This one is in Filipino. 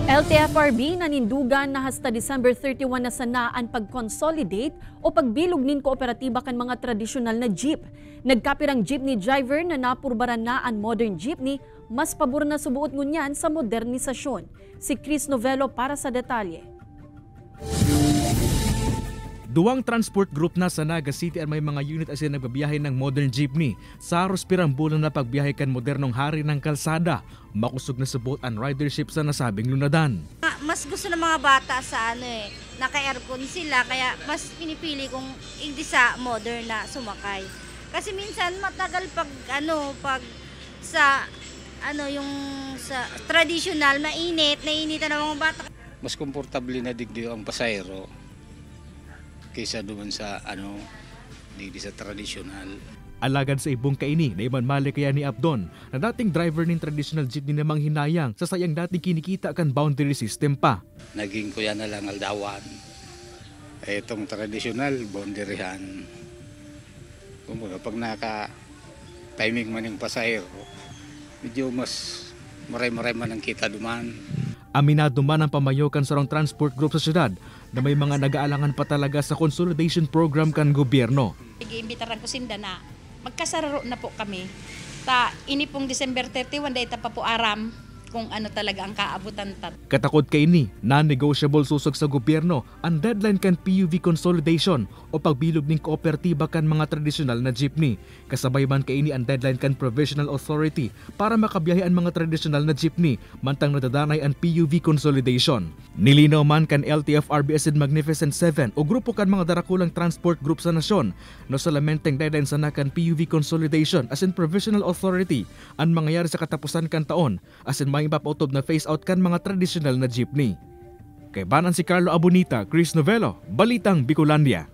LTFRB nanindugan na hasta December 31 na sanaan pag-consolidate o pagbilog nin kooperatiba kan mga tradisyonal na jeep. Nagkapirang jeepney driver na napurbaran na ang modern jeepney, mas pabor na subuot ngunyan sa modernisasyon. Si Chris Novello para sa detalye. Duwang transport group na sa Naga City at may mga unit asin nagbabiyahe ng modern jeepney. Sa aros pirang bulan na pagbiyahe kan modernong hari ng kalsada, makusog na subot ang ridership sa nasabing lunadan. Mas gusto ng mga bata sa naka-aircon sila, kaya mas pinipili kong hindi sa modern na sumakay. Kasi minsan matagal pag sa traditional, nainitan ng mga bata. Mas komportable na digdi ang pasahero kaysa doon sa di sa tradisyonal. Alagad sa ibong kaini na iman mali kaya ni Abdon na dating driver ng traditional jeepney namang hinayang sa sayang dating kinikita kan boundary system pa. Naging kuya na lang aldawan. Itong tradisyonal, boundaryhan. Kumbaga pag naka-timing man yung pasahero, medyo mas maray-maray man ang kita duman. Aminado man ang pamayokan sa rong transport group sa syudad na may mga nag-aalangan pa talaga sa consolidation program kan gobyerno. Iimbitaran ko sinda na magkasararo na po kami. Ini pong December 31, dahil pa po aram kung ano talaga ang kaabutan. Katakod kay ni, non-negotiable susog sa gobyerno ang deadline kan PUV consolidation o pagbilog ng kooperatiba kan mga tradisyonal na jeepney. Kasabay man kay ni ang deadline kan provisional authority para makabiyahe ang mga tradisyonal na jeepney mantang nadadanay ang PUV consolidation. Nilinaw man kan LTFRB asin Magnificent 7 o grupo kan mga darakulang transport group sa nasyon no sa lamenteng deadline sana kan PUV consolidation asin provisional authority ang mangyayari sa katapusan kan taon asin may ipapautob na phase out kan mga tradisyonal na jeepney. Kay banan si Carlo Abonita, Chris Novello, Balitang Bicolandia.